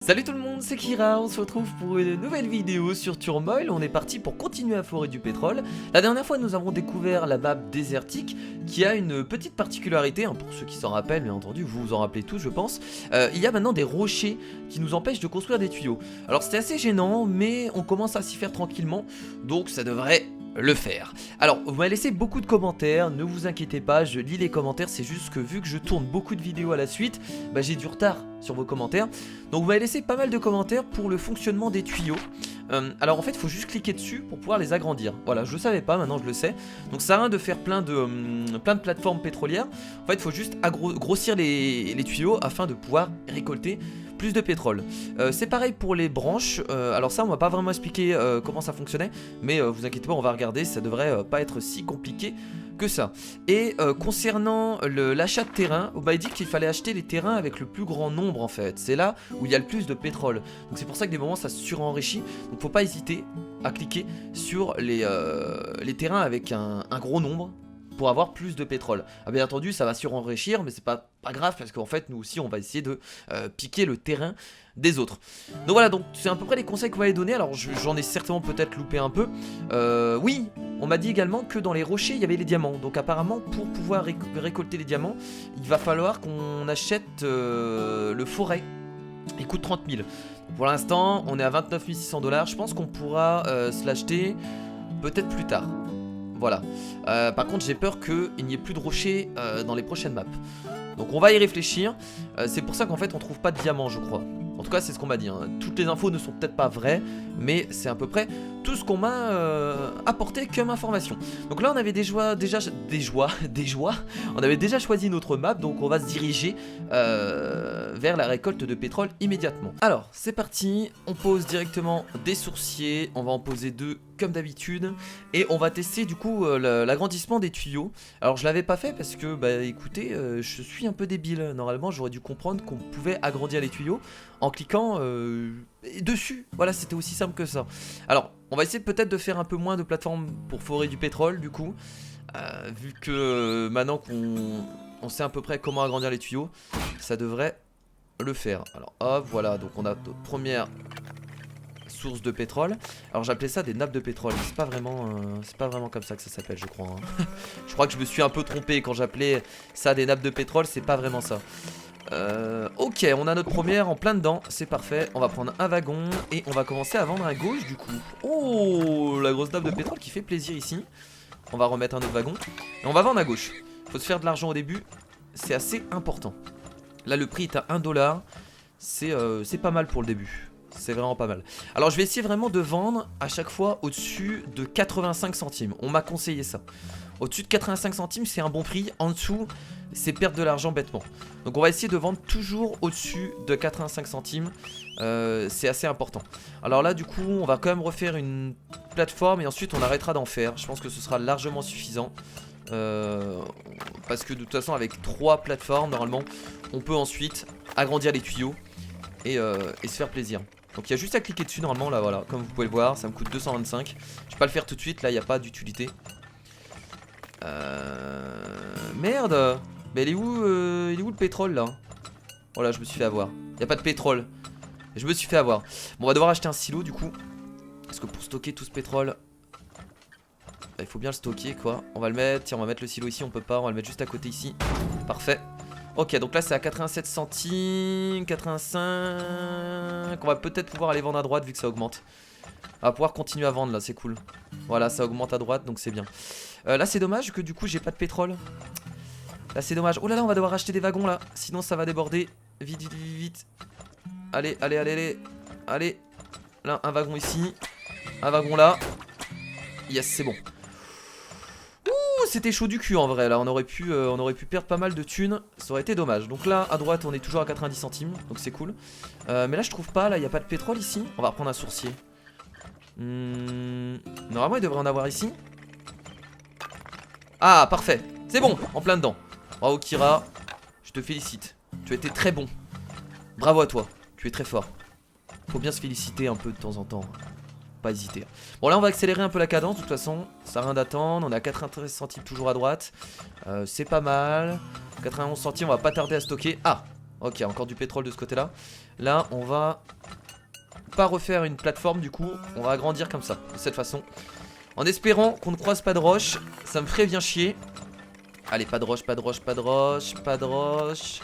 Salut tout le monde, c'est Kira, on se retrouve pour une nouvelle vidéo sur Turmoil. On est parti pour continuer à forer du pétrole. La dernière fois nous avons découvert la map désertique qui a une petite particularité, pour ceux qui s'en rappellent, bien entendu, vous vous en rappelez tous je pense. Il y a maintenant des rochers qui nous empêchent de construire des tuyaux. Alors c'était assez gênant mais on commence à s'y faire tranquillement, donc ça devrait le faire. Alors vous m'avez laissé beaucoup de commentaires, ne vous inquiétez pas, je lis les commentaires, c'est juste que vu que je tourne beaucoup de vidéos à la suite, j'ai du retard sur vos commentaires. Donc vous m'avez laissé pas mal de commentaires pour le fonctionnement des tuyaux. Alors en fait il faut juste cliquer dessus pour pouvoir les agrandir. Voilà, je le savais pas, maintenant je le sais. Donc ça sert à rien de faire plein de plateformes pétrolières. En fait il faut juste grossir les tuyaux afin de pouvoir récolter plus de pétrole. C'est pareil pour les branches. Alors ça on m'a pas vraiment expliqué comment ça fonctionnait, mais vous inquiétez pas, on va regarder, ça devrait pas être si compliqué que ça. Et concernant l'achat de terrain, on m'a dit qu'il fallait acheter les terrains avec le plus grand nombre en fait. C'est là où il y a le plus de pétrole. Donc c'est pour ça que des moments ça se surenrichit. Donc faut pas hésiter à cliquer sur les terrains avec un gros nombre pour avoir plus de pétrole. Bien entendu ça va surenrichir, mais c'est pas grave parce qu'en fait nous aussi on va essayer de piquer le terrain des autres. Donc voilà, donc c'est à peu près les conseils que vous m'avez donné. Alors j'en ai certainement peut-être loupé un peu. Oui, on m'a dit également que dans les rochers il y avait les diamants. Donc apparemment pour pouvoir récolter les diamants, il va falloir qu'on achète le forêt. Il coûte 30 000. Pour l'instant on est à 29 600 $. Je pense qu'on pourra se l'acheter peut-être plus tard. Voilà. Par contre j'ai peur qu'il n'y ait plus de rochers dans les prochaines maps. Donc on va y réfléchir. C'est pour ça qu'en fait on trouve pas de diamants je crois. En tout cas c'est ce qu'on m'a dit, Toutes les infos ne sont peut-être pas vraies, mais c'est à peu près tout ce qu'on m'a apporté comme information. Donc là on avait on avait déjà choisi notre map, donc on va se diriger vers la récolte de pétrole immédiatement. Alors c'est parti, on pose directement des sourciers, on va en poser deux comme d'habitude, et on va tester du coup l'agrandissement des tuyaux. Alors je l'avais pas fait parce que écoutez, je suis un peu débile. Normalement j'aurais dû comprendre qu'on pouvait agrandir les tuyaux en cliquant dessus. Voilà, c'était aussi simple que ça. Alors on va essayer peut-être de faire un peu moins de plateformes pour forer du pétrole du coup, vu que maintenant qu'on sait à peu près comment agrandir les tuyaux, ça devrait le faire. Alors hop, voilà, donc on a notre première source de pétrole. Alors j'appelais ça des nappes de pétrole, c'est pas vraiment comme ça que ça s'appelle je crois. Je crois que je me suis un peu trompé quand j'appelais ça des nappes de pétrole, c'est pas vraiment ça. Ok, on a notre première en plein dedans, c'est parfait. On va prendre un wagon et on va commencer à vendre à gauche du coup. Oh, la grosse nappe de pétrole qui fait plaisir ici. On va remettre un autre wagon et on va vendre à gauche. Faut se faire de l'argent au début, c'est assez important. Là le prix est à 1 $, c'est pas mal pour le début. C'est vraiment pas mal. Alors je vais essayer vraiment de vendre à chaque fois au-dessus de 85 centimes. On m'a conseillé ça. Au-dessus de 85 centimes c'est un bon prix. En dessous c'est perdre de l'argent bêtement. Donc on va essayer de vendre toujours au-dessus de 85 centimes. C'est assez important. Alors là du coup on va quand même refaire une plateforme et ensuite on arrêtera d'en faire. Je pense que ce sera largement suffisant. Parce que de toute façon avec 3 plateformes normalement on peut ensuite agrandir les tuyaux et se faire plaisir. Donc il y a juste à cliquer dessus normalement là, voilà, comme vous pouvez le voir, ça me coûte 225. Je vais pas le faire tout de suite, là il n'y a pas d'utilité. Merde. Mais il est où le pétrole là? Oh là je me suis fait avoir. Il n'y a pas de pétrole. Je me suis fait avoir. Bon on va devoir acheter un silo du coup. Parce que pour stocker tout ce pétrole, il faut bien le stocker quoi. On va le mettre, tiens on va mettre le silo ici, on peut pas, on va le mettre juste à côté ici. Parfait. Ok, donc là c'est à 87 centimes, 85. On va peut-être pouvoir aller vendre à droite vu que ça augmente. On va pouvoir continuer à vendre là, c'est cool. Voilà, ça augmente à droite donc c'est bien. Là c'est dommage que du coup j'ai pas de pétrole. Là c'est dommage. Oh là là, on va devoir acheter des wagons là, sinon ça va déborder. Vite, vite, vite, vite. Allez, allez, allez, allez. Allez. Là, un wagon ici. Un wagon là. Yes, c'est bon. C'était chaud du cul en vrai là, on aurait pu perdre pas mal de thunes, ça aurait été dommage. Donc là à droite on est toujours à 90 centimes, donc c'est cool. Mais là je trouve pas, là il n'y a pas de pétrole ici. On va reprendre un sourcier. Normalement il devrait en avoir ici. Ah parfait, c'est bon, en plein dedans. Bravo Kira, je te félicite, tu as été très bon. Bravo à toi, tu es très fort. Faut bien se féliciter un peu de temps en temps. Pas hésiter. Bon là on va accélérer un peu la cadence. De toute façon ça sert à rien d'attendre. On est à 93 centimes toujours à droite. C'est pas mal. 91 centimes, on va pas tarder à stocker. Ah, Ok, encore du pétrole de ce côté-là. Là, on va pas refaire une plateforme du coup. On va agrandir comme ça, de cette façon. En espérant qu'on ne croise pas de roche. Ça me ferait bien chier. Allez, pas de roche, pas de roche, pas de roche, pas de roche.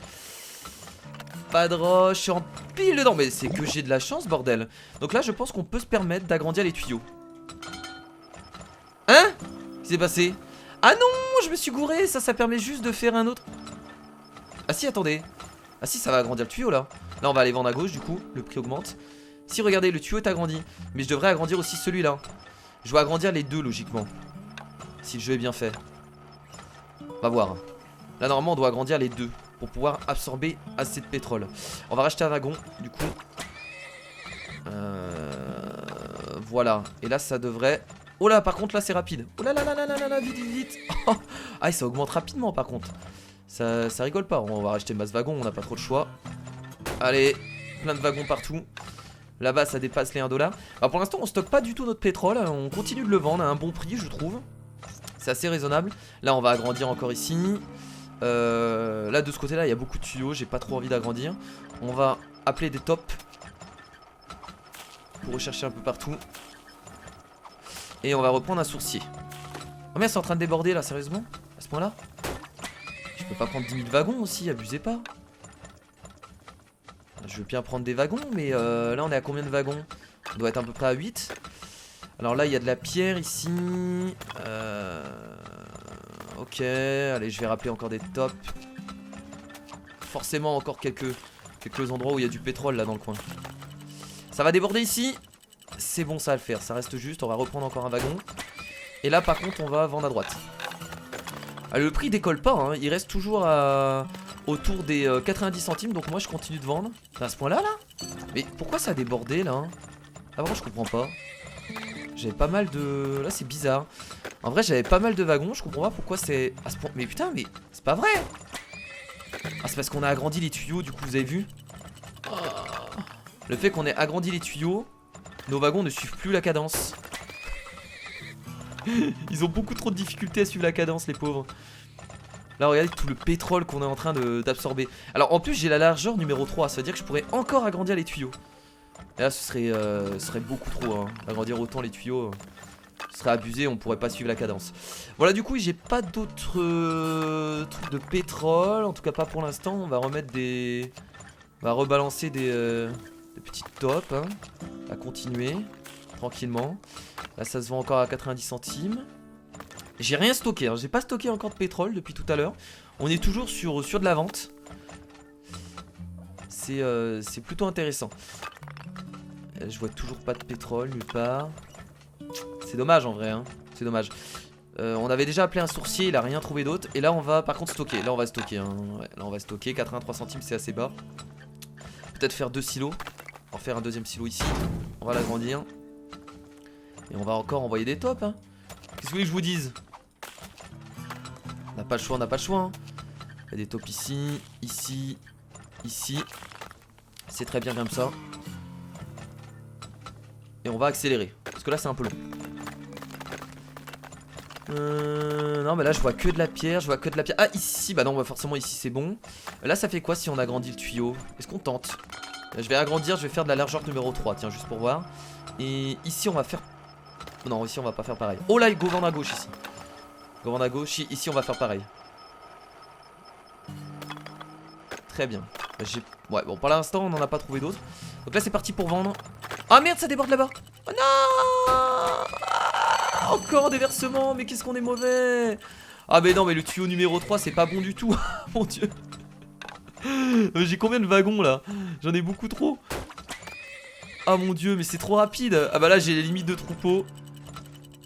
Pas de roche, je suis en pile dedans. Mais c'est que j'ai de la chance, bordel. Donc là, je pense qu'on peut se permettre d'agrandir les tuyaux. Hein? Qu'est-ce qui s'est passé? Ah non, je me suis gouré. Ça permet juste de faire un autre. Ah si, attendez. Ah si, ça va agrandir le tuyau là. Là, on va aller vendre à gauche, du coup, le prix augmente. Si, regardez, le tuyau est agrandi. Mais je devrais agrandir aussi celui-là. Je dois agrandir les deux, logiquement. Si le jeu est bien fait. On va voir. Là, normalement, on doit agrandir les deux pour pouvoir absorber assez de pétrole. On va racheter un wagon, du coup. Voilà. Et là, ça devrait... Oh là, par contre, là, c'est rapide. Oh là là là là là là, vite, vite, vite. Ah, ça augmente rapidement, par contre. Ça rigole pas. On va racheter masse wagon, on n'a pas trop de choix. Allez, plein de wagons partout. Là-bas, ça dépasse les 1 $. Alors, pour l'instant, on stocke pas du tout notre pétrole. On continue de le vendre à un bon prix, je trouve. C'est assez raisonnable. Là, on va agrandir encore ici. Là, de ce côté-là, il y a beaucoup de tuyaux. J'ai pas trop envie d'agrandir. On va appeler des tops pour rechercher un peu partout. Et on va reprendre un sourcier. Oh merde, c'est en train de déborder là, sérieusement? À ce point-là? Je peux pas prendre 10 000 wagons aussi, abusez pas. Je veux bien prendre des wagons, mais là on est à combien de wagons? On doit être à peu près à 8. Alors là il y a de la pierre ici. Ok, allez, je vais rappeler encore des tops. Forcément encore quelques endroits où il y a du pétrole là dans le coin. Ça va déborder ici. C'est bon, ça va le faire, ça reste juste. On va reprendre encore un wagon. Et là par contre on va vendre à droite. Ah, le prix décolle pas, hein. Il reste toujours autour des 90 centimes. Donc moi je continue de vendre. À ce point là là. Mais pourquoi ça a débordé là? Ah vraiment je comprends pas. J'avais pas mal de... Là c'est bizarre. En vrai j'avais pas mal de wagons. Je comprends pas pourquoi c'est à ce point. Mais putain, mais c'est pas vrai. Ah c'est parce qu'on a agrandi les tuyaux. Du coup vous avez vu. Le fait qu'on ait agrandi les tuyaux, nos wagons ne suivent plus la cadence. Ils ont beaucoup trop de difficultés à suivre la cadence, les pauvres. Là regardez tout le pétrole qu'on est en train d'absorber. Alors en plus j'ai la largeur numéro 3. Ça veut dire que je pourrais encore agrandir les tuyaux. Et là ce serait beaucoup trop, hein. Agrandir autant les tuyaux, ce serait abusé, on pourrait pas suivre la cadence. Voilà, du coup j'ai pas d'autres trucs de pétrole. En tout cas pas pour l'instant. On va remettre des... On va rebalancer des petites tops, hein. À continuer tranquillement. Là ça se vend encore à 90 centimes. J'ai rien stocké, hein. J'ai pas stocké encore de pétrole depuis tout à l'heure. On est toujours sur de la vente. C'est plutôt intéressant. Je vois toujours pas de pétrole nulle part. C'est dommage en vrai, hein. C'est dommage. On avait déjà appelé un sourcier, il a rien trouvé d'autre. Et là on va par contre stocker. Là on va stocker, hein. Ouais, là on va stocker. 83 centimes c'est assez bas. Peut-être faire 2 silos. En faire un deuxième silo ici. On va l'agrandir. Et on va encore envoyer des tops, hein. Qu'est-ce que vous voulez que je vous dise? On n'a pas le choix, on n'a pas le choix, hein. Il y a des tops ici, ici, ici. C'est très bien comme ça. Et on va accélérer. Parce que là c'est un peu long. Non mais là je vois que de la pierre. Je vois que de la pierre. Ah ici, bah non bah forcément ici c'est bon. Là ça fait quoi si on agrandit le tuyau? Est-ce qu'on tente? Je vais agrandir, je vais faire de la largeur numéro 3. Tiens, juste pour voir. Et ici on va faire... Non, ici on va pas faire pareil. Oh là, il go vendre à gauche ici. Go vendre à gauche, ici on va faire pareil. Très bien. Ouais, bon pour l'instant on n'en a pas trouvé d'autres. Donc là c'est parti pour vendre. Ah merde, ça déborde là-bas. Oh non, encore des versements, mais qu'est-ce qu'on est mauvais. Ah mais non, mais le tuyau numéro 3 c'est pas bon du tout. Mon dieu. J'ai combien de wagons là? J'en ai beaucoup trop. Ah mon dieu, mais c'est trop rapide. Ah bah là j'ai les limites de troupeau.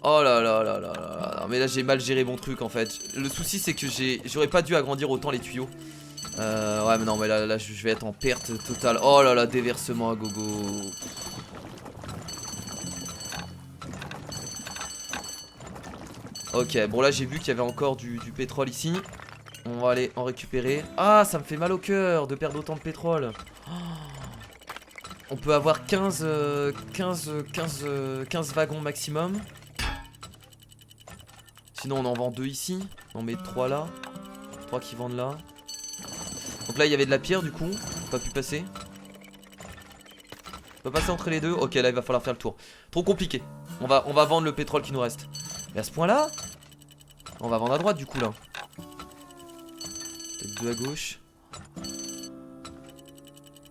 Oh là là là là là. Non, mais là j'ai mal géré mon truc en fait. Le souci c'est que j'aurais pas dû agrandir autant les tuyaux. Ouais mais non mais là je vais être en perte totale. Oh là là, déversement à gogo. Ok, bon là j'ai vu qu'il y avait encore du pétrole ici. On va aller en récupérer. Ah, ça me fait mal au cœur de perdre autant de pétrole. Oh. On peut avoir 15 wagons maximum. Sinon on en vend 2 ici. On met 3 là. 3 qui vendent là. Donc là il y avait de la pierre du coup. Pas pu passer. On peut passer entre les deux. Ok, là il va falloir faire le tour. Trop compliqué. On va vendre le pétrole qui nous reste. Mais à ce point là, on va vendre à droite du coup là. Peut-être deux à gauche.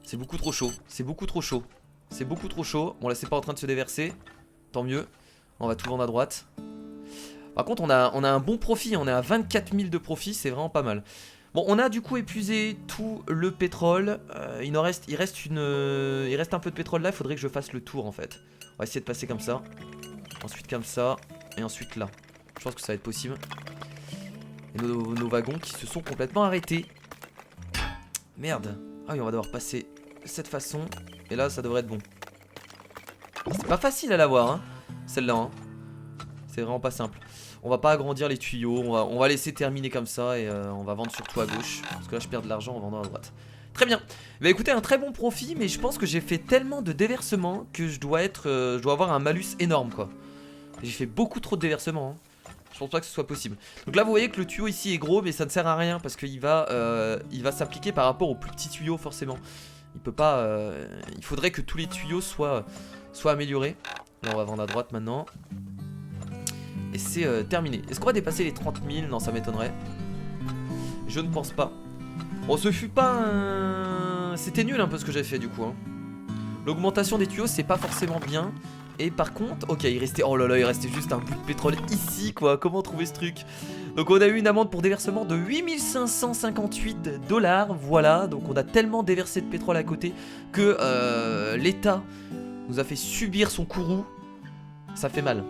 C'est beaucoup trop chaud. C'est beaucoup trop chaud. C'est beaucoup trop chaud. Bon là c'est pas en train de se déverser. Tant mieux. On va tout vendre à droite. Par contre on a un bon profit. On est à 24 000 de profit. C'est vraiment pas mal. Bon, on a du coup épuisé tout le pétrole. Il reste un peu de pétrole là. Il faudrait que je fasse le tour en fait. On va essayer de passer comme ça. Ensuite comme ça. Et ensuite là. Je pense que ça va être possible. Et nos wagons qui se sont complètement arrêtés. Merde. Ah oui, on va devoir passer de cette façon. Et là, ça devrait être bon. C'est pas facile à l'avoir, hein, celle-là. Hein. C'est vraiment pas simple. On va pas agrandir les tuyaux. On va laisser terminer comme ça. Et on va vendre surtout à gauche. Parce que là, je perds de l'argent en vendant à droite. Très bien. Bah écoutez, un très bon profit. Mais je pense que j'ai fait tellement de déversements que je dois avoir un malus énorme, quoi. J'ai fait beaucoup trop de déversements. Hein. Je pense pas que ce soit possible. Donc là vous voyez que le tuyau ici est gros, mais ça ne sert à rien parce qu'il va s'appliquer par rapport au plus petit tuyau forcément. Il peut pas. Il faudrait que tous les tuyaux soient améliorés. Là on va vendre à droite maintenant. Et c'est terminé. Est-ce qu'on va dépasser les 30 000? Non, ça m'étonnerait. Je ne pense pas. Bon, ce fut pas un... C'était nul un peu ce que j'ai fait du coup. Hein. L'augmentation des tuyaux c'est pas forcément bien. Et par contre, ok, il restait juste un bout de pétrole ici, quoi. Comment trouver ce truc? Donc on a eu une amende pour déversement de 8558 $. Voilà, donc on a tellement déversé de pétrole à côté que l'État nous a fait subir son courroux. Ça fait mal.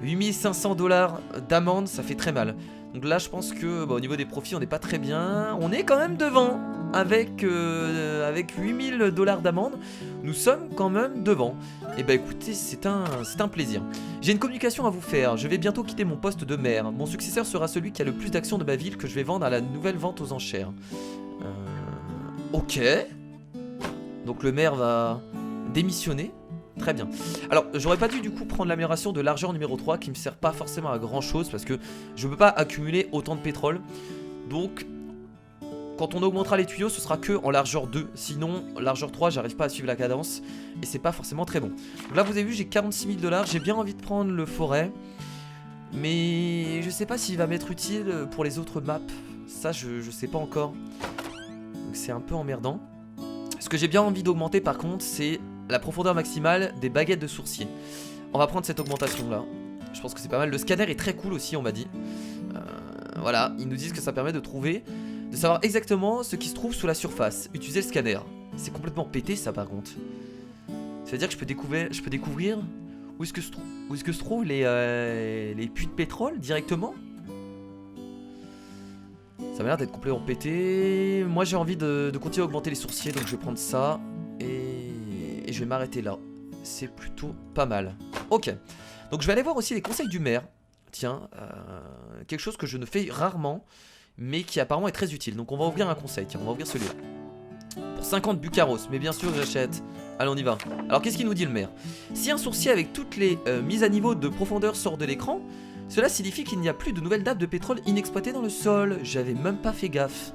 8500 $ d'amende, ça fait très mal. Donc là, je pense que au niveau des profits, on n'est pas très bien. On est quand même devant. Avec 8000 $ d'amende, nous sommes quand même devant. Et bah écoutez, c'est un plaisir. J'ai une communication à vous faire. Je vais bientôt quitter mon poste de maire. Mon successeur sera celui qui a le plus d'actions de ma ville que je vais vendre à la nouvelle vente aux enchères. Ok. Donc le maire va démissionner. Très bien. Alors j'aurais pas dû du coup prendre l'amélioration de largeur numéro 3 qui me sert pas forcément à grand chose parce que je peux pas accumuler autant de pétrole. Donc quand on augmentera les tuyaux ce sera que en largeur 2. Sinon largeur 3 j'arrive pas à suivre la cadence. Et c'est pas forcément très bon. Donc là vous avez vu j'ai 46 000 $. J'ai bien envie de prendre le forêt. Mais je sais pas s'il va m'être utile pour les autres maps. Ça je sais pas encore. Donc c'est un peu emmerdant. Ce que j'ai bien envie d'augmenter par contre c'est la profondeur maximale des baguettes de sourcier. On va prendre cette augmentation là. Je pense que c'est pas mal. Le scanner est très cool aussi on m'a dit. Voilà, ils nous disent que ça permet de savoir exactement ce qui se trouve sous la surface. Utiliser le scanner. C'est complètement pété ça par contre. Ça veut dire que je peux découvrir où est-ce que se trouvent les puits de pétrole directement. Ça m'a l'air d'être complètement pété. Moi j'ai envie de continuer à augmenter les sourciers donc je vais prendre ça. Et je vais m'arrêter là. C'est plutôt pas mal. Ok. Donc je vais aller voir aussi les conseils du maire. Tiens, quelque chose que je ne fais rarement, mais qui apparemment est très utile. Donc on va ouvrir un conseil. Tiens, on va ouvrir celui-là. Pour 50 bucaros. Mais bien sûr, j'achète. Allez, on y va. Alors qu'est-ce qu'il nous dit le maire? Si un sourcier avec toutes les mises à niveau de profondeur sort de l'écran, cela signifie qu'il n'y a plus de nouvelles nappes de pétrole inexploitées dans le sol. J'avais même pas fait gaffe.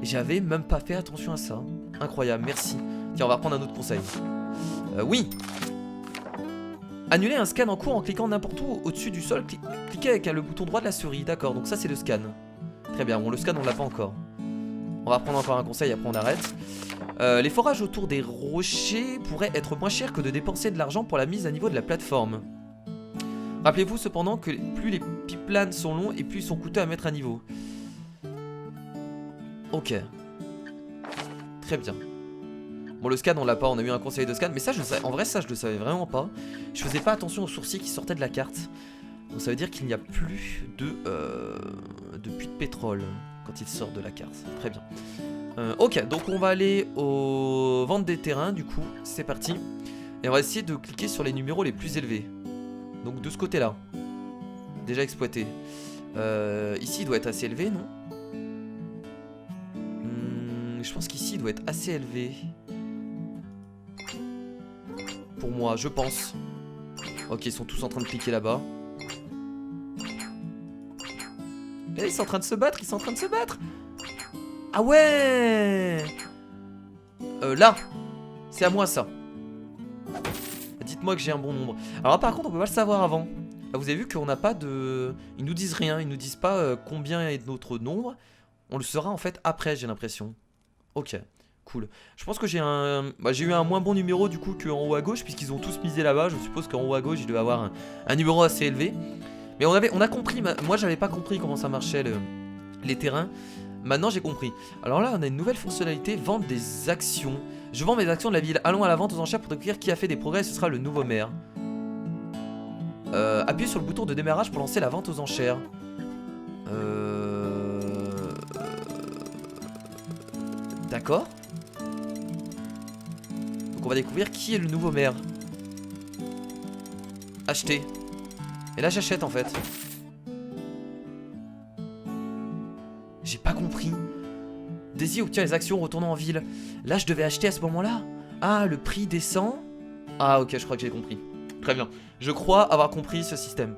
J'avais même pas fait attention à ça. Incroyable, merci. Tiens, on va reprendre un autre conseil. Oui. Annuler un scan en cours en cliquant n'importe où au-dessus du sol. Cliquez avec le bouton droit de la souris. D'accord, donc ça c'est le scan. Très bien, bon le scan on l'a pas encore. On va prendre encore un conseil, après on arrête. Les forages autour des rochers pourraient être moins chers que de dépenser de l'argent pour la mise à niveau de la plateforme. Rappelez-vous cependant que plus les pipelines sont longs et plus ils sont coûteux à mettre à niveau. Ok. Très bien. Bon le scan on l'a pas, on a eu un conseil de scan. Mais ça en vrai ça je le savais vraiment pas. Je faisais pas attention aux sourciers qui sortaient de la carte. Donc ça veut dire qu'il n'y a plus de puits de pétrole quand il sort de la carte. Très bien. Ok, donc on va aller aux ventes des terrains du coup. C'est parti. Et on va essayer de cliquer sur les numéros les plus élevés. Donc de ce côté là. Déjà exploité. Ici il doit être assez élevé, non? Je pense qu'ici il doit être assez élevé. Pour moi, je pense. Ok, ils sont tous en train de cliquer là-bas. Et ils sont en train de se battre, ils sont en train de se battre. Ah ouais. Là. C'est à moi ça. Dites-moi que j'ai un bon nombre. Alors là, par contre on peut pas le savoir avant. Là, vous avez vu qu'on n'a pas de... Ils nous disent rien, ils nous disent pas combien est notre nombre. On le saura en fait après, j'ai l'impression. Ok, cool. Je pense que j'ai un... Bah, j'ai eu un moins bon numéro du coup qu'en haut à gauche, puisqu'ils ont tous misé là-bas. Je suppose qu'en haut à gauche, il devait avoir un numéro assez élevé. Mais on a compris, moi j'avais pas compris comment ça marchait les terrains. Maintenant j'ai compris. Alors là on a une nouvelle fonctionnalité, vendre des actions. Je vends mes actions de la ville, allons à la vente aux enchères pour découvrir qui a fait des progrès, ce sera le nouveau maire. Appuyez sur le bouton de démarrage pour lancer la vente aux enchères. D'accord. Donc on va découvrir qui est le nouveau maire. Acheter. Et là j'achète en fait. J'ai pas compris. Daisy obtient les actions retournant en ville. Là je devais acheter à ce moment là. Ah, le prix descend. Ah ok, je crois que j'ai compris. Très bien. Je crois avoir compris ce système.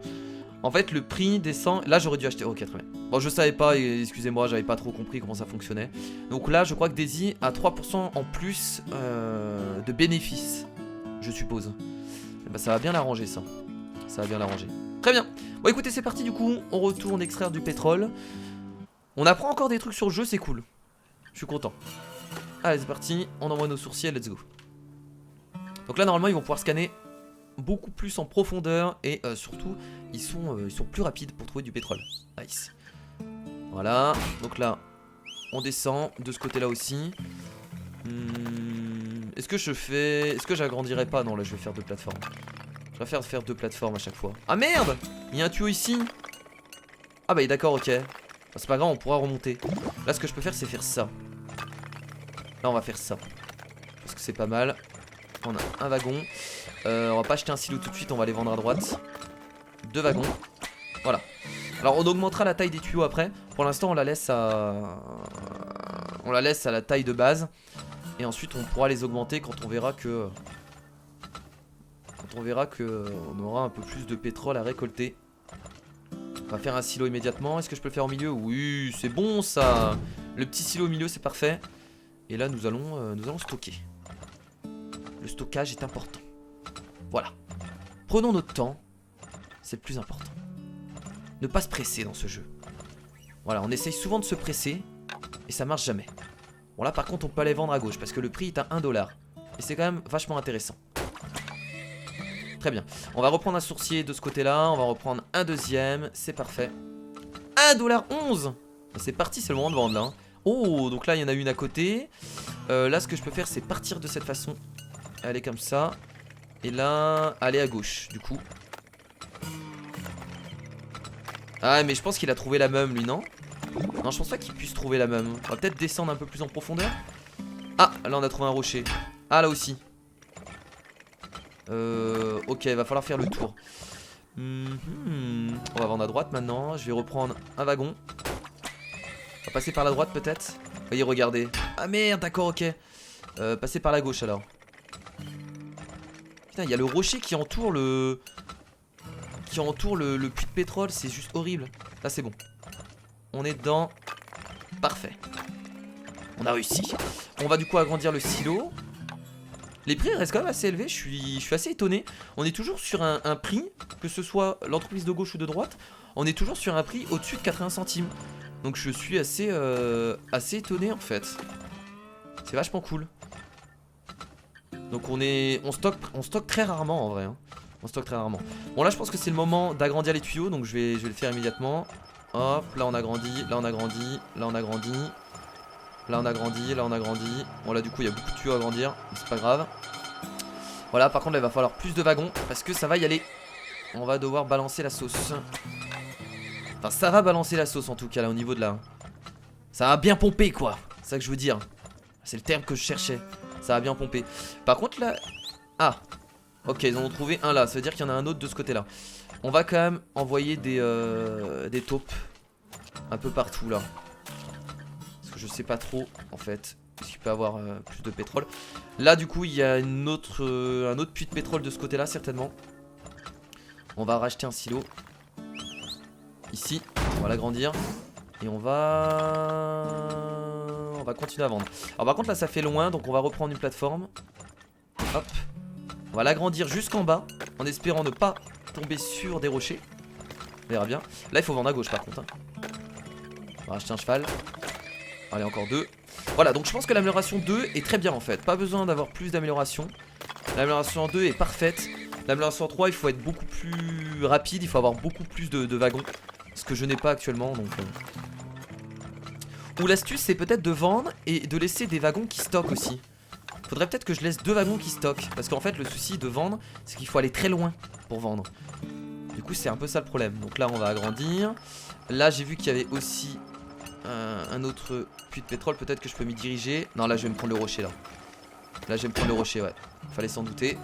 En fait le prix descend. Là j'aurais dû acheter. Ok, très bien. Bon, je savais pas, excusez-moi, j'avais pas trop compris comment ça fonctionnait. Donc là je crois que Daisy a 3% en plus de bénéfices, je suppose. Et bah, ça va bien l'arranger ça. Ça va bien l'arranger. Très bien. Bon écoutez, c'est parti du coup. On retourne extraire du pétrole. On apprend encore des trucs sur le jeu, c'est cool. Je suis content. Allez, c'est parti. On envoie nos sourciers, let's go. Donc là, normalement, ils vont pouvoir scanner beaucoup plus en profondeur. Et surtout, ils sont plus rapides pour trouver du pétrole. Nice. Voilà. Donc là, on descend. De ce côté-là aussi. Est-ce que je fais... Est-ce que j'agrandirai pas? Non, là, je vais faire deux plateformes. Je vais faire deux plateformes à chaque fois. Ah merde! Il y a un tuyau ici. Ah bah d'accord, ok. C'est pas grave, on pourra remonter. Là ce que je peux faire c'est faire ça. Là on va faire ça. Parce que c'est pas mal. On a un wagon. On va pas acheter un silo tout de suite, on va les vendre à droite. Deux wagons. Voilà. Alors on augmentera la taille des tuyaux après. Pour l'instant on la laisse à... On la laisse à la taille de base. Et ensuite on pourra les augmenter quand on verra que... Quand on verra que on aura un peu plus de pétrole à récolter. On va faire un silo immédiatement. Est-ce que je peux le faire au milieu? Oui, c'est bon ça. Le petit silo au milieu, c'est parfait. Et là, nous allons stocker. Le stockage est important. Voilà. Prenons notre temps. C'est le plus important. Ne pas se presser dans ce jeu. Voilà, on essaye souvent de se presser. Et ça marche jamais. Bon là, par contre, on peut aller vendre à gauche. Parce que le prix est à 1 $. Et c'est quand même vachement intéressant. Très bien. On va reprendre un sourcier de ce côté-là. On va reprendre un deuxième. C'est parfait. 1,11 $. C'est parti, c'est le moment de vendre là. Hein. Oh, donc là, il y en a une à côté. Là, ce que je peux faire, c'est partir de cette façon. Aller comme ça. Et là, aller à gauche, du coup. Ah, mais je pense qu'il a trouvé la meum, lui, non? Non, je pense pas qu'il puisse trouver la meum. On va peut-être descendre un peu plus en profondeur. Ah, là, on a trouvé un rocher. Ah, là aussi. Ok, va falloir faire le tour. On va vendre à droite maintenant. Je vais reprendre un wagon. On va passer par la droite peut-être. Voyez, regardez. Ah merde, d'accord, ok. Passer par la gauche alors. Putain, il y a le rocher qui entoure le... le puits de pétrole. C'est juste horrible. Là, c'est bon. On est dedans. Parfait. On a réussi. On va du coup agrandir le silo. Les prix restent quand même assez élevés, je suis assez étonné. On est toujours sur un prix, que ce soit l'entreprise de gauche ou de droite, on est toujours sur un prix au-dessus de 80 centimes. Donc je suis assez étonné en fait. C'est vachement cool. Donc on stocke très rarement en vrai. Hein. On stocke très rarement. Bon là je pense que c'est le moment d'agrandir les tuyaux, donc je vais le faire immédiatement. Hop, là on agrandit, là on agrandit, là on agrandit. Là on a grandi, là on a grandi. Bon là du coup il y a beaucoup de tuyaux à grandir, mais c'est pas grave. Voilà, par contre là il va falloir plus de wagons parce que ça va y aller. On va devoir balancer la sauce. Enfin ça va balancer la sauce en tout cas là au niveau de là. Ça va bien pomper quoi. C'est ça que je veux dire. C'est le terme que je cherchais. Ça va bien pomper. Par contre là... Ah, ok, ils en ont trouvé un là. Ça veut dire qu'il y en a un autre de ce côté là. On va quand même envoyer des taupes un peu partout là. Je sais pas trop en fait s'il peut avoir plus de pétrole. Là du coup il y a un autre puits de pétrole de ce côté là certainement. On va racheter un silo. Ici, on va l'agrandir. Et on va on va continuer à vendre. Alors par contre là ça fait loin, donc on va reprendre une plateforme. Hop. On va l'agrandir jusqu'en bas, en espérant ne pas tomber sur des rochers. On verra bien. Là il faut vendre à gauche par contre, hein. On va acheter un cheval. Allez, encore 2. Voilà, donc je pense que l'amélioration 2 est très bien en fait. Pas besoin d'avoir plus d'amélioration. L'amélioration 2 est parfaite. L'amélioration 3, il faut être beaucoup plus rapide. Il faut avoir beaucoup plus de wagons. Ce que je n'ai pas actuellement. Donc, Ou l'astuce, c'est peut-être de vendre et de laisser des wagons qui stockent aussi. Faudrait peut-être que je laisse 2 wagons qui stockent. Parce qu'en fait, le souci de vendre, c'est qu'il faut aller très loin pour vendre. Du coup, c'est un peu ça le problème. Donc là, on va agrandir. Là, j'ai vu qu'il y avait aussi un autre puits de pétrole. Peut-être que je peux m'y diriger. Non, là, je vais me prendre le rocher, là. Là, je vais me prendre le rocher, ouais. Fallait s'en douter.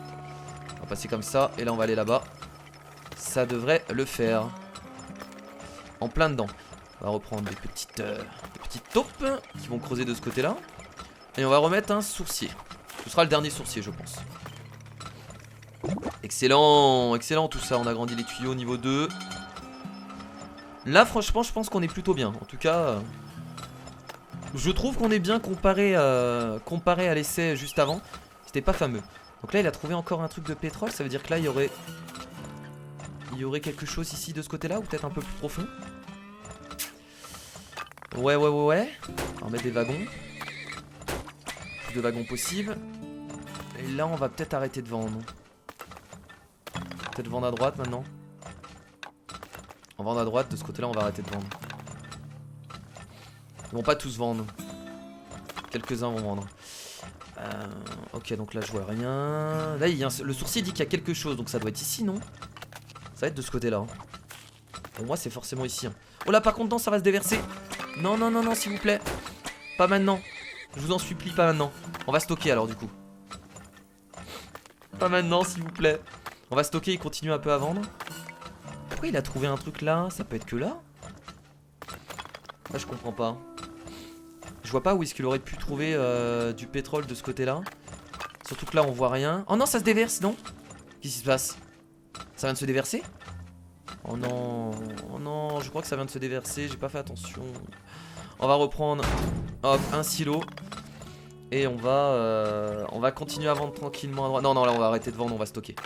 On va passer comme ça. Et là, on va aller là-bas. Ça devrait le faire. En plein dedans. On va reprendre des petites taupes qui vont creuser de ce côté-là. Et on va remettre un sourcier. Ce sera le dernier sourcier, je pense. Excellent, excellent tout ça. On a agrandi les tuyaux au niveau 2. Là, franchement, je pense qu'on est plutôt bien. En tout cas, je trouve qu'on est bien comparé à l'essai juste avant. C'était pas fameux. Donc là, il a trouvé encore un truc de pétrole. Ça veut dire que là, il y aurait quelque chose ici de ce côté-là, ou peut-être un peu plus profond. Ouais. On va mettre des wagons. Plus de wagons possible. Et là, on va peut-être arrêter de vendre. Peut-être vendre à droite maintenant. On vend à droite, de ce côté-là, on va arrêter de vendre. Ils vont pas tous vendre. Quelques-uns vont vendre. Ok, donc là, je vois rien. Là, le sourcier dit qu'il y a quelque chose, donc ça doit être ici, non? Ça va être de ce côté-là. Pour moi, c'est forcément ici. Oh là, par contre, non, ça va se déverser. Non, s'il vous plaît. Pas maintenant. Je vous en supplie, pas maintenant. On va stocker alors, du coup. Pas maintenant, s'il vous plaît. On va stocker et continuer un peu à vendre. Pourquoi il a trouvé un truc là? Ça peut être que là? Là, je comprends pas. Je vois pas où est-ce qu'il aurait pu trouver du pétrole de ce côté-là. Surtout que là, on voit rien. Oh non, ça se déverse, non? Qu'est-ce qui se passe? Ça vient de se déverser? Oh non, je crois que ça vient de se déverser. J'ai pas fait attention. On va reprendre, hop, un silo. Et on va continuer à vendre tranquillement à droite. Non, là, on va arrêter de vendre, on va stocker.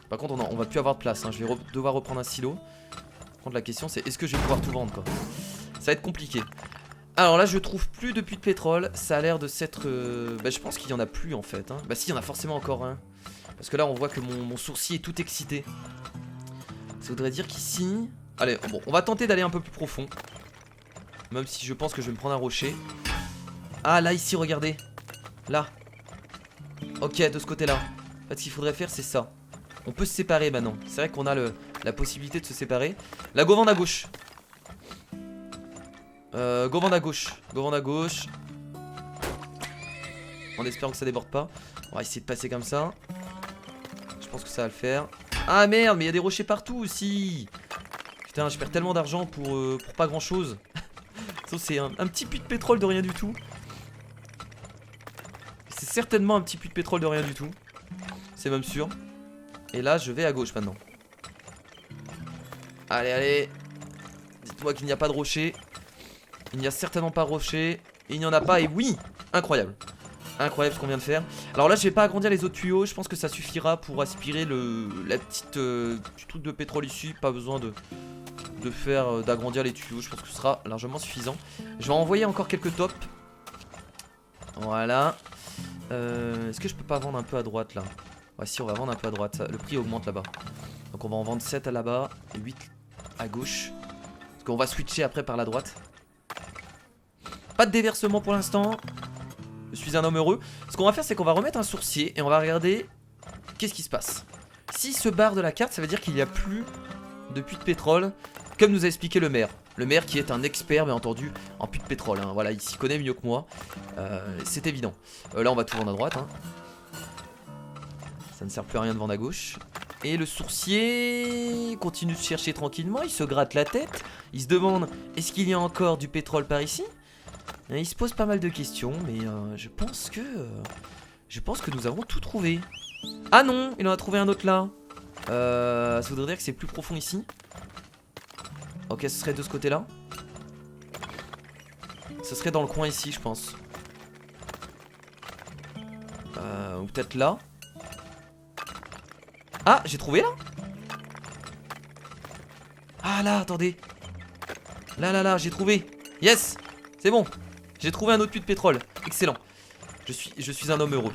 Par contre, on va plus avoir de place, hein. Je vais devoir reprendre un silo. Par contre, la question, c'est est-ce que je vais pouvoir tout vendre, quoi? Ça va être compliqué. Alors là, je trouve plus de puits de pétrole. Ça a l'air de s'être... je pense qu'il y en a plus, en fait, hein. Bah si, il y en a forcément encore un. Parce que là, on voit que mon sourcier est tout excité. Ça voudrait dire qu'ici... Allez, bon, on va tenter d'aller un peu plus profond. Même si je pense que je vais me prendre un rocher. Ah, là, ici, regardez. Là. Ok, de ce côté-là. En fait, ce qu'il faudrait faire, c'est ça. On peut se séparer maintenant. C'est vrai qu'on a la possibilité de se séparer. La go vend à gauche. Go vend à gauche. Go vend à gauche. En espérant que ça déborde pas. On va essayer de passer comme ça. Je pense que ça va le faire. Ah merde, mais il y a des rochers partout aussi. Putain, je perds tellement d'argent pour pas grand chose. C'est un petit puits de pétrole de rien du tout. C'est certainement un petit puits de pétrole de rien du tout. C'est même sûr. Et là, je vais à gauche maintenant. Allez. Dites-moi qu'il n'y a pas de rocher. Il n'y a certainement pas de rocher. Il n'y en a pas, et oui, incroyable. Incroyable ce qu'on vient de faire. Alors là, je vais pas agrandir les autres tuyaux. Je pense que ça suffira pour aspirer la petite petit truc de pétrole ici. Pas besoin d'agrandir les tuyaux. Je pense que ce sera largement suffisant. Je vais envoyer encore quelques tops. Voilà. Est-ce que je peux pas vendre un peu à droite là? Ouais, si, on va vendre un peu à droite. Le prix augmente là-bas. Donc on va en vendre 7 à là-bas et 8 à gauche. Parce qu'on va switcher après par la droite. Pas de déversement pour l'instant. Je suis un homme heureux. Ce qu'on va faire, c'est qu'on va remettre un sourcier et on va regarder qu'est-ce qui se passe. S'il se barre de la carte, ça veut dire qu'il n'y a plus de puits de pétrole, comme nous a expliqué le maire. Le maire qui est un expert, bien entendu, en puits de pétrole, hein. Voilà, il s'y connaît mieux que moi. C'est évident. Là, on va tout vendre à droite, hein. Ça ne sert plus à rien de vendre à gauche. Et le sourcier continue de chercher tranquillement. Il se gratte la tête. Il se demande, est-ce qu'il y a encore du pétrole par ici? Il se pose pas mal de questions, mais je pense que nous avons tout trouvé. Ah non, il en a trouvé un autre là. Ça voudrait dire que c'est plus profond ici. Ok, ce serait de ce côté-là. Ce serait dans le coin ici, je pense. Ou peut-être là. Ah, j'ai trouvé là. Ah là, attendez. Là, j'ai trouvé. Yes, c'est bon. J'ai trouvé un autre puits de pétrole. Excellent. Je suis un homme heureux.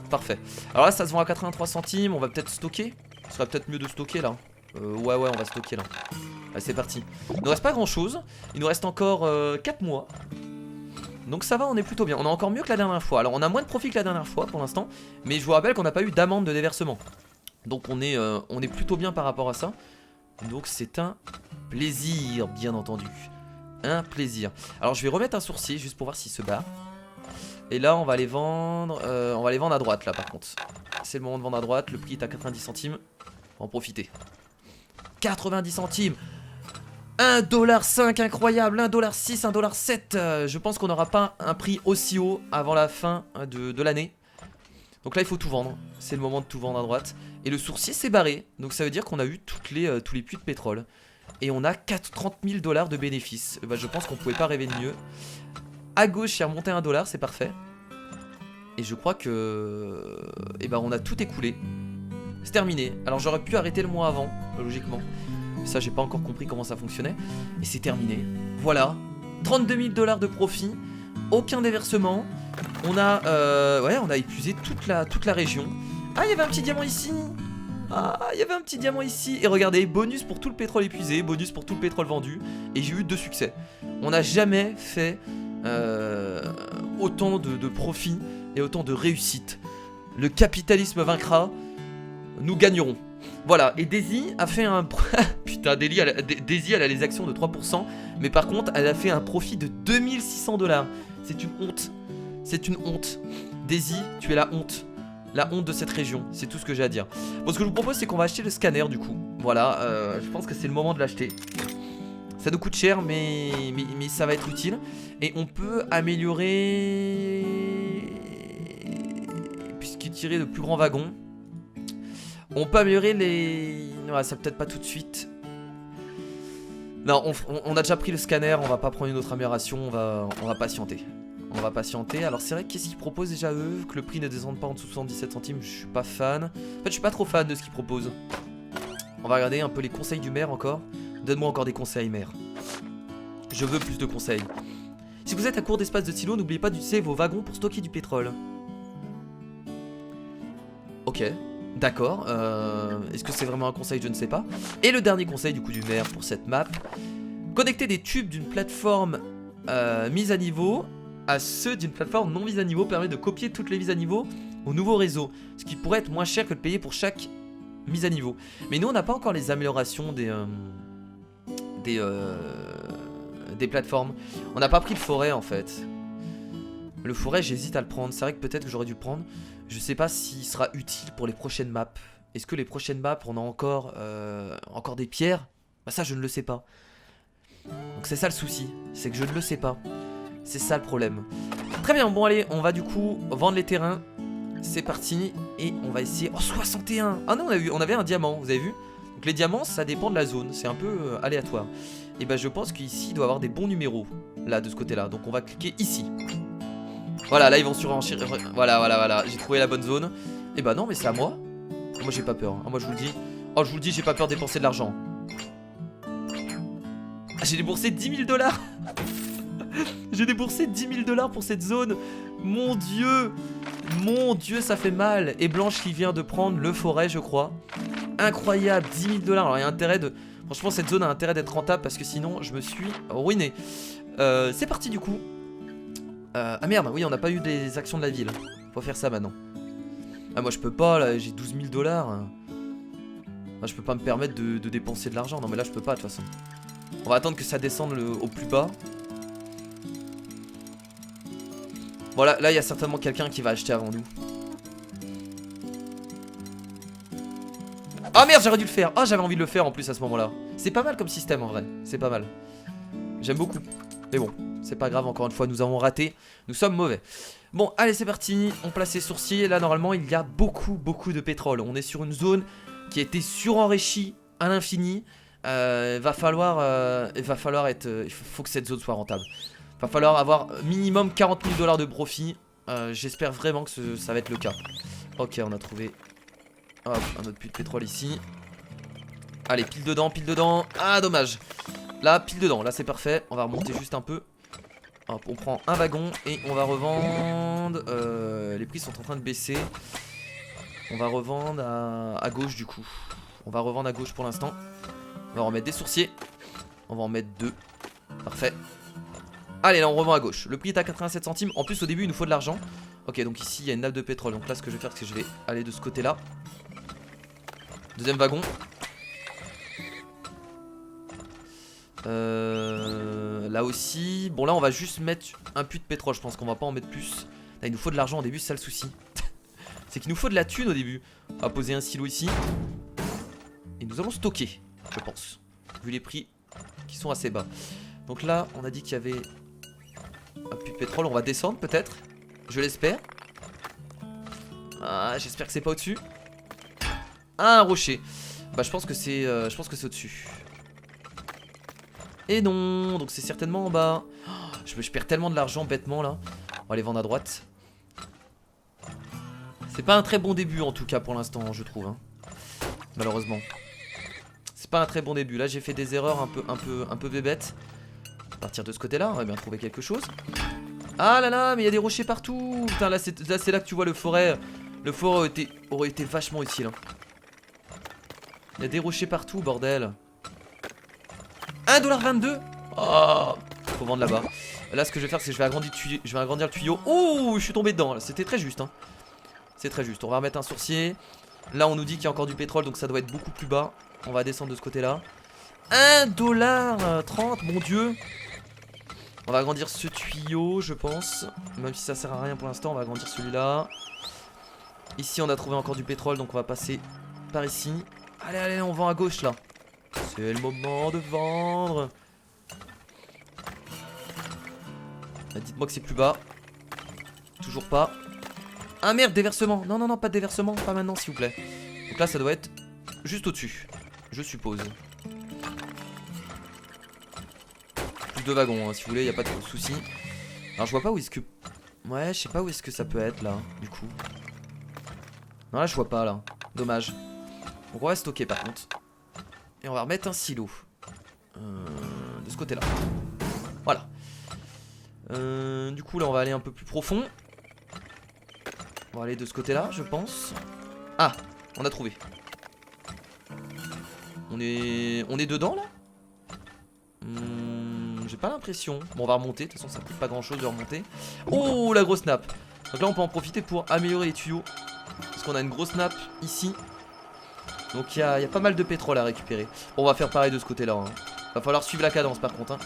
Parfait. Alors là, ça se vend à 83 centimes. On va peut-être stocker. Ce serait peut-être mieux de stocker là. Ouais, on va stocker là. Allez, c'est parti. Il nous reste pas grand chose. Il nous reste encore 4 mois. Donc ça va, on est plutôt bien. On est encore mieux que la dernière fois. Alors on a moins de profit que la dernière fois pour l'instant. Mais je vous rappelle qu'on n'a pas eu d'amende de déversement. Donc on est plutôt bien par rapport à ça. Donc c'est un plaisir, bien entendu. Un plaisir. Alors je vais remettre un sourcier juste pour voir s'il se barre. Et là on va les vendre. On va les vendre à droite là par contre. C'est le moment de vendre à droite. Le prix est à 90 centimes. On va en profiter. 90 centimes. 1,5 $, incroyable. 1,6 $, 1,7 $. Je pense qu'on n'aura pas un prix aussi haut avant la fin de l'année. Donc là il faut tout vendre. C'est le moment de tout vendre à droite. Et le sourcier s'est barré. Donc ça veut dire qu'on a eu tous les puits de pétrole. Et on a 30 000 $ de bénéfices. Bah, je pense qu'on pouvait pas rêver de mieux. À gauche il a remonté 1 $, c'est parfait. Et je crois que... Et bah on a tout écoulé. C'est terminé. Alors j'aurais pu arrêter le mois avant, logiquement. Ça j'ai pas encore compris comment ça fonctionnait. Et c'est terminé. Voilà. 32 000 $ de profit. Aucun déversement. On a... ouais, on a épuisé toute la région. Ah, il y avait un petit diamant ici. Ah, il y avait un petit diamant ici. Et regardez, bonus pour tout le pétrole épuisé, bonus pour tout le pétrole vendu. Et j'ai eu 2 succès. On n'a jamais fait autant de profit et autant de réussite. Le capitalisme vaincra. Nous gagnerons. Voilà, et Daisy a fait un... Putain, Daisy elle a les actions de 3%. Mais par contre, elle a fait un profit de 2600 $. C'est une honte. C'est une honte. Daisy, tu es la honte. La honte de cette région, c'est tout ce que j'ai à dire. Bon, ce que je vous propose, c'est qu'on va acheter le scanner du coup. Voilà, je pense que c'est le moment de l'acheter. Ça nous coûte cher, mais ça va être utile. Et on peut améliorer... Puisqu'il tirait de plus grands wagons. On peut améliorer les... Ouais, ça peut-être pas tout de suite. Non, on a déjà pris le scanner, on va pas prendre une autre amélioration, on va patienter. On va patienter. Alors c'est vrai, qu'est-ce qu'ils proposent déjà eux? Que le prix ne descende pas en dessous de 77 centimes, je suis pas fan. En fait, je suis pas trop fan de ce qu'ils proposent. On va regarder un peu les conseils du maire encore. Donne-moi encore des conseils, maire. Je veux plus de conseils. Si vous êtes à court d'espace de silo, n'oubliez pas d'utiliser vos wagons pour stocker du pétrole. Ok, d'accord. Est-ce que c'est vraiment un conseil? Je ne sais pas. Et le dernier conseil du coup du maire pour cette map. Connecter des tubes d'une plateforme mise à niveau à ceux d'une plateforme non mise à niveau permet de copier toutes les mises à niveau au nouveau réseau, ce qui pourrait être moins cher que de payer pour chaque mise à niveau. Mais nous on n'a pas encore les améliorations des plateformes. On n'a pas pris le forêt en fait. Le forêt j'hésite à le prendre, c'est vrai que peut-être que j'aurais dû le prendre. Je sais pas s'il sera utile pour les prochaines maps. Est-ce que les prochaines maps on a encore des pierres? Bah ça je ne le sais pas. Donc c'est ça le souci, c'est que je ne le sais pas. C'est ça le problème. Très bien, bon allez, on va du coup vendre les terrains. C'est parti. Et on va essayer... Oh, 61. Ah non, on avait un diamant, vous avez vu? Donc les diamants, ça dépend de la zone. C'est un peu aléatoire. Et bah je pense qu'ici, il doit y avoir des bons numéros. Là, de ce côté-là. Donc on va cliquer ici. Voilà, là, ils vont surenchérir. Voilà. J'ai trouvé la bonne zone. Et bah non, mais c'est à moi. Moi, j'ai pas peur. Moi, je vous le dis. Oh, je vous le dis, j'ai pas peur de dépenser de l'argent. Ah, j'ai déboursé 10 000 $. J'ai déboursé 10 000 $ pour cette zone. Mon Dieu, ça fait mal. Et Blanche qui vient de prendre le forêt, je crois. Incroyable, 10 000 $. Alors il y a intérêt de... Franchement, cette zone a intérêt d'être rentable parce que sinon, je me suis ruiné. C'est parti du coup. Ah merde, oui, on n'a pas eu des actions de la ville. Faut faire ça maintenant. Ah moi je peux pas, là, j'ai 12 000 $. Moi, je peux pas me permettre de dépenser de l'argent. Non mais là je peux pas de toute façon. On va attendre que ça descende au plus bas. Voilà, là il y a certainement quelqu'un qui va acheter avant nous. Oh merde, j'aurais dû le faire. Oh, j'avais envie de le faire en plus à ce moment-là. C'est pas mal comme système en vrai. C'est pas mal. J'aime beaucoup. Mais bon, c'est pas grave, encore une fois, nous avons raté. Nous sommes mauvais. Bon, allez, c'est parti. On place les sourcils. Et là, normalement, il y a beaucoup de pétrole. On est sur une zone qui a été surenrichie à l'infini. Il va falloir être... Il faut que cette zone soit rentable. Va falloir avoir minimum 40 000 $ de profit J'espère vraiment que ça va être le cas. Ok, on a trouvé hop, un autre puits de pétrole ici. Allez, pile dedans, pile dedans. Ah, dommage. Là, pile dedans, là c'est parfait. On va remonter juste un peu. Hop, on prend un wagon et on va revendre. Les prix sont en train de baisser. On va revendre à gauche du coup. On va revendre à gauche pour l'instant. On va remettre des sourciers. On va en mettre 2. Parfait. Allez, là on revend à gauche. Le prix est à 87 centimes. En plus, au début, il nous faut de l'argent. Ok, donc ici, il y a une nappe de pétrole. Donc là, ce que je vais faire, c'est que je vais aller de ce côté-là. Deuxième wagon. Là aussi. Bon, là, on va juste mettre un puits de pétrole. Je pense qu'on va pas en mettre plus. Là, il nous faut de l'argent au début, c'est ça le souci. C'est qu'il nous faut de la thune au début. On va poser un silo ici. Et nous allons stocker, je pense. Vu les prix qui sont assez bas. Donc là, on a dit qu'il y avait un puits de pétrole. On va descendre peut-être. Je l'espère. Ah, j'espère que c'est pas au-dessus. Ah, un rocher. Bah, je pense que c'est au-dessus. Et non, donc c'est certainement en bas. Oh, je perds tellement de l'argent bêtement là. On va les vendre à droite. C'est pas un très bon début en tout cas pour l'instant, je trouve. Hein. Malheureusement. C'est pas un très bon début. Là, j'ai fait des erreurs un peu bébêtes. À partir de ce côté-là, on va bien trouver quelque chose. Ah là là, mais il y a des rochers partout. Putain, là, c'est là que tu vois le forêt. Le forêt aurait été vachement utile. Hein. Il y a des rochers partout, bordel. 1,22 $. Oh, faut vendre là-bas. Là, ce que je vais faire, c'est que je vais agrandir le tuyau. Oh, je suis tombé dedans. C'était très juste. Hein. C'est très juste. On va remettre un sourcier. Là, on nous dit qu'il y a encore du pétrole, donc ça doit être beaucoup plus bas. On va descendre de ce côté-là. 1,30 $, mon dieu. On va agrandir ce tuyau, je pense. Même si ça sert à rien pour l'instant, on va agrandir celui-là. Ici, on a trouvé encore du pétrole, donc on va passer par ici. Allez, allez, on vend à gauche, là. C'est le moment de vendre. Dites-moi que c'est plus bas. Toujours pas. Ah merde, déversement. Non, non, non, pas de déversement. Pas maintenant, s'il vous plaît. Donc là, ça doit être juste au-dessus. Je suppose. Plus de wagons, hein, si vous voulez, y a pas de souci. Alors, je vois pas où est-ce que... Ouais, je sais pas où est-ce que ça peut être, là, du coup. Non, là, je vois pas, là. Dommage. Donc, on va stocker, par contre. Et on va remettre un silo. De ce côté-là. Voilà. Du coup, là, on va aller un peu plus profond. On va aller de ce côté-là, je pense. Ah, on a trouvé. On est dedans, là? J'ai pas l'impression. Bon, on va remonter. De toute façon, ça coûte pas grand-chose de remonter. Oh, la grosse nappe. Donc là, on peut en profiter pour améliorer les tuyaux. Parce qu'on a une grosse nappe ici. Donc il y a pas mal de pétrole à récupérer. Bon, on va faire pareil de ce côté-là. Hein. Va falloir suivre la cadence, par contre. Hein.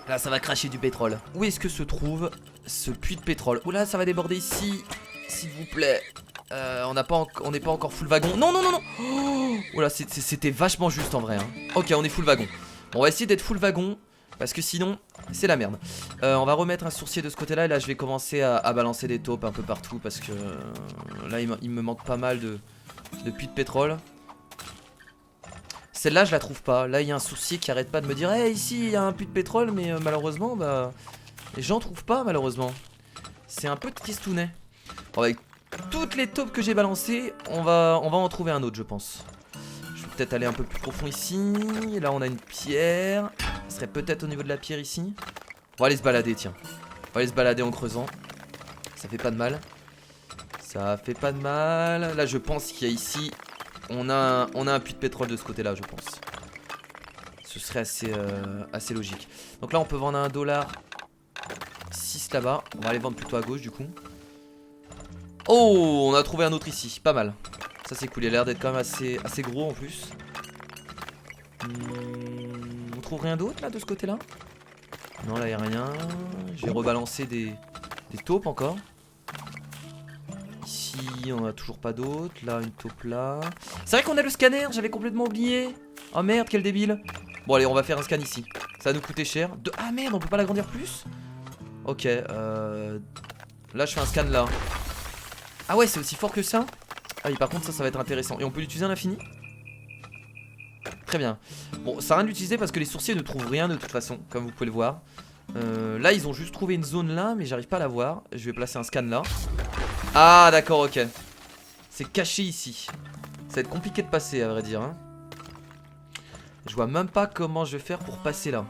Là, ça va cracher du pétrole. Où est-ce que se trouve ce puits de pétrole? Oula, ça va déborder ici. S'il vous plaît. On n'est pas encore full wagon. Non, non, non, non. Oh, oula, c'était vachement juste en vrai. Hein. Ok, on est full wagon. Bon, on va essayer d'être full wagon. Parce que sinon, c'est la merde. On va remettre un sourcier de ce côté-là. Et là, je vais commencer à balancer des taupes un peu partout. Parce que là, il me manque pas mal de puits de pétrole. Celle-là, je la trouve pas. Là, il y a un sourcier qui arrête pas de me dire hey, ici, il y a un puits de pétrole. Mais malheureusement, bah, les gens trouvent pas, malheureusement. C'est un peu tristounet. Bon, avec toutes les taupes que j'ai balancées, on va en trouver un autre, je pense. Je vais peut-être aller un peu plus profond ici. Là, on a une pierre. Ça serait peut-être au niveau de la pierre ici. On va aller se balader, tiens. On va aller se balader en creusant. Ça fait pas de mal. Ça fait pas de mal. Là, je pense qu'il y a ici... On a un puits de pétrole de ce côté-là, je pense. Ce serait assez logique. Donc là, on peut vendre à $1,06 là-bas. On va aller vendre plutôt à gauche, du coup. Oh, on a trouvé un autre ici. Pas mal. Ça, c'est cool. Il a l'air d'être quand même assez gros, en plus. On trouve rien d'autre, là, de ce côté-là? Non, là, il n'y a rien. J'ai rebalancé des taupes, encore. Ici, on a toujours pas d'autres. Là, une taupe là. C'est vrai qu'on a le scanner, j'avais complètement oublié. Oh merde, quel débile. Bon, allez, on va faire un scan ici. Ça va nous coûter cher. Ah merde, on peut pas l'agrandir plus? Ok, là, je fais un scan là. Ah ouais, c'est aussi fort que ça? Ah oui, par contre, ça va être intéressant. Et on peut l'utiliser à l'infini? Très bien. Bon, ça sert à rien de l'utiliser parce que les sourciers ne trouvent rien de toute façon, comme vous pouvez le voir. Là ils ont juste trouvé une zone là, mais j'arrive pas à la voir. Je vais placer un scan là. Ah d'accord, ok. C'est caché ici. Ça va être compliqué de passer à vrai dire hein. Je vois même pas comment je vais faire pour passer là.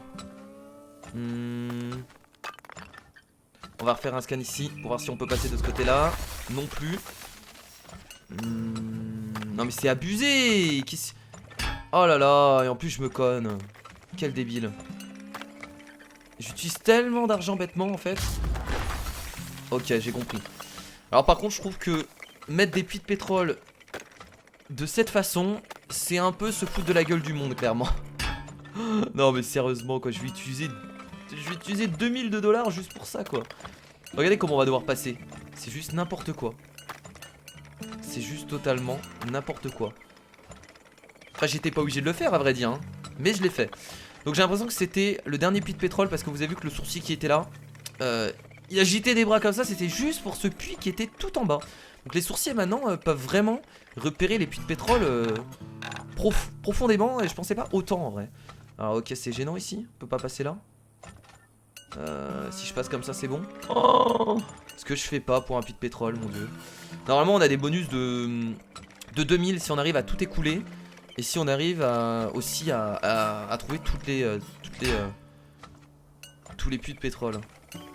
On va refaire un scan ici pour voir si on peut passer de ce côté là. Non plus. Non mais c'est abusé. Oh là là. Et en plus je me conne. Quel débile. J'utilise tellement d'argent bêtement en fait. Ok, j'ai compris. Alors par contre je trouve que mettre des puits de pétrole de cette façon, c'est un peu se foutre de la gueule du monde clairement. Non mais sérieusement quoi, je vais utiliser 2000 $ juste pour ça quoi. Regardez comment on va devoir passer. C'est juste n'importe quoi. C'est juste totalement n'importe quoi. Enfin j'étais pas obligé de le faire à vrai dire hein, mais je l'ai fait. Donc j'ai l'impression que c'était le dernier puits de pétrole parce que vous avez vu que le sourcier qui était là, il agitait des bras comme ça, c'était juste pour ce puits qui était tout en bas. Donc les sourciers maintenant peuvent vraiment repérer les puits de pétrole profondément et je pensais pas autant en vrai. Alors ok c'est gênant ici, on peut pas passer là. Si je passe comme ça c'est bon. Oh, ce que je fais pas pour un puits de pétrole mon dieu. Normalement on a des bonus de 2000 si on arrive à tout écouler. Et si on arrive aussi à trouver tous les puits de pétrole.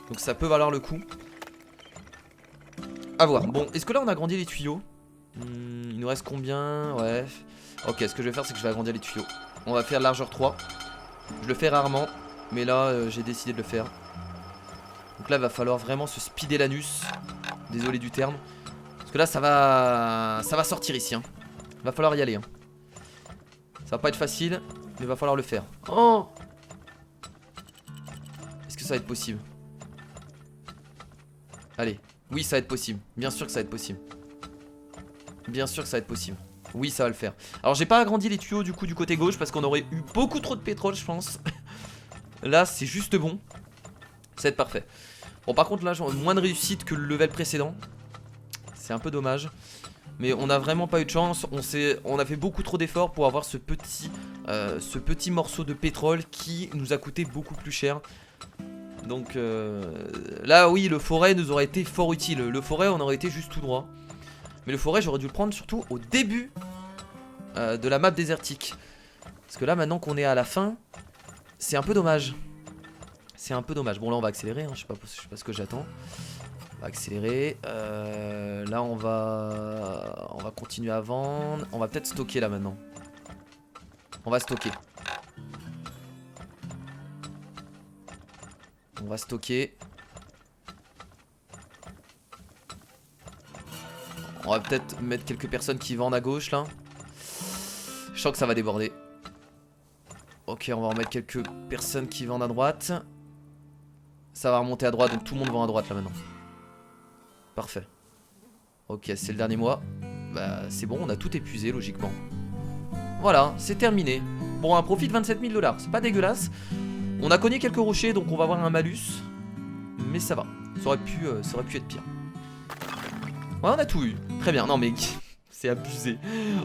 Donc ça peut valoir le coup. A voir. Bon, est-ce que là on a agrandi les tuyaux? Il nous reste combien? Ouais. Ok, ce que je vais faire c'est que je vais agrandir les tuyaux. On va faire largeur 3. Je le fais rarement, mais là j'ai décidé de le faire. Donc là il va falloir vraiment se speeder l'anus. Désolé du terme. Parce que là ça va sortir ici hein. Va falloir y aller hein. Ça va pas être facile, mais il va falloir le faire. Oh! Est-ce que ça va être possible? Allez, oui ça va être possible. Bien sûr que ça va être possible. Bien sûr que ça va être possible. Oui ça va le faire. Alors j'ai pas agrandi les tuyaux du coup du côté gauche parce qu'on aurait eu beaucoup trop de pétrole je pense. Là c'est juste bon. Ça va être parfait. Bon par contre là j'ai moins de réussite que le level précédent. C'est un peu dommage. Mais on a vraiment pas eu de chance. On a fait beaucoup trop d'efforts pour avoir ce petit morceau de pétrole qui nous a coûté beaucoup plus cher. Donc là oui le forêt nous aurait été fort utile. Le forêt on aurait été juste tout droit. Mais le forêt j'aurais dû le prendre surtout au début de la map désertique. Parce que là maintenant qu'on est à la fin, c'est un peu dommage. C'est un peu dommage. Bon là on va accélérer hein. Je sais pas ce que j'attends. On va accélérer. Là on va continuer à vendre. On va peut-être stocker là maintenant. On va stocker. On va stocker. On va peut-être mettre quelques personnes qui vendent à gauche là. Je sens que ça va déborder. Ok, on va remettre quelques personnes qui vendent à droite. Ça va remonter à droite, donc tout le monde vend à droite là maintenant. Parfait. Ok, c'est le dernier mois. Bah c'est bon, on a tout épuisé logiquement. Voilà, c'est terminé. Bon, un profit de 27 000 $, c'est pas dégueulasse. On a cogné quelques rochers, donc on va avoir un malus. Mais ça va, ça aurait pu être pire. Ouais, on a tout eu, très bien. Non mais c'est abusé.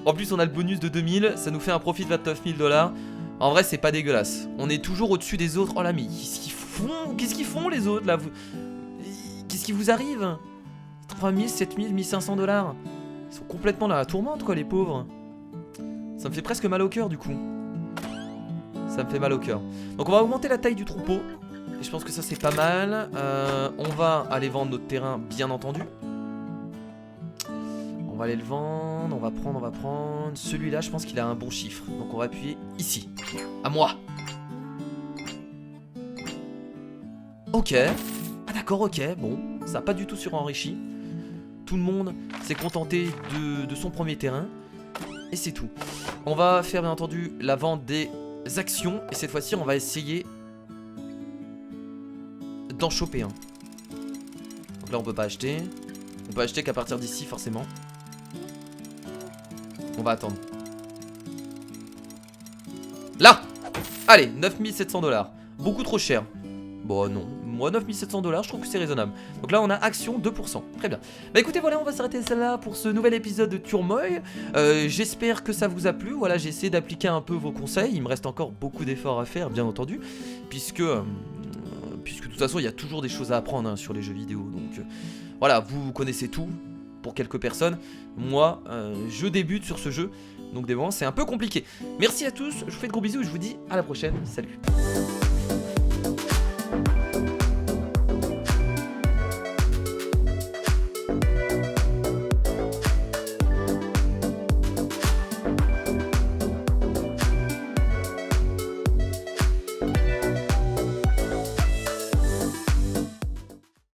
En plus on a le bonus de 2000, ça nous fait un profit de 29 000 $. En vrai c'est pas dégueulasse. On est toujours au-dessus des autres. Oh là mais qu'est-ce qu'ils font les autres là? Qu'est-ce qui vous arrive? 3000, 7000, 1500 $. Ils sont complètement dans la tourmente quoi les pauvres. Ça me fait presque mal au cœur du coup. Ça me fait mal au cœur. Donc on va augmenter la taille du troupeau. Et je pense que ça c'est pas mal. On va aller vendre notre terrain bien entendu. On va aller le vendre. On va prendre. Celui-là je pense qu'il a un bon chiffre. Donc on va appuyer ici. À moi. Ok. Ah d'accord ok. Bon. Ça n'a pas du tout surenrichi. Tout le monde s'est contenté de son premier terrain. Et c'est tout. On va faire bien entendu la vente des actions. Et cette fois-ci on va essayer d'en choper un. Donc là on peut pas acheter. On peut acheter qu'à partir d'ici forcément. On va attendre. Là. Allez, 9700 $. Beaucoup trop cher. Bon non, moi 9700 $, je trouve que c'est raisonnable. Donc là on a action 2%, très bien. Bah écoutez voilà, on va s'arrêter là pour ce nouvel épisode de Turmoil. J'espère que ça vous a plu, voilà j'ai essayé d'appliquer un peu vos conseils. Il me reste encore beaucoup d'efforts à faire bien entendu. Puisque façon, il y a toujours des choses à apprendre hein, sur les jeux vidéo. Donc voilà, vous connaissez tout pour quelques personnes. Moi, je débute sur ce jeu. Donc des moments, c'est un peu compliqué. Merci à tous, je vous fais de gros bisous et je vous dis à la prochaine. Salut.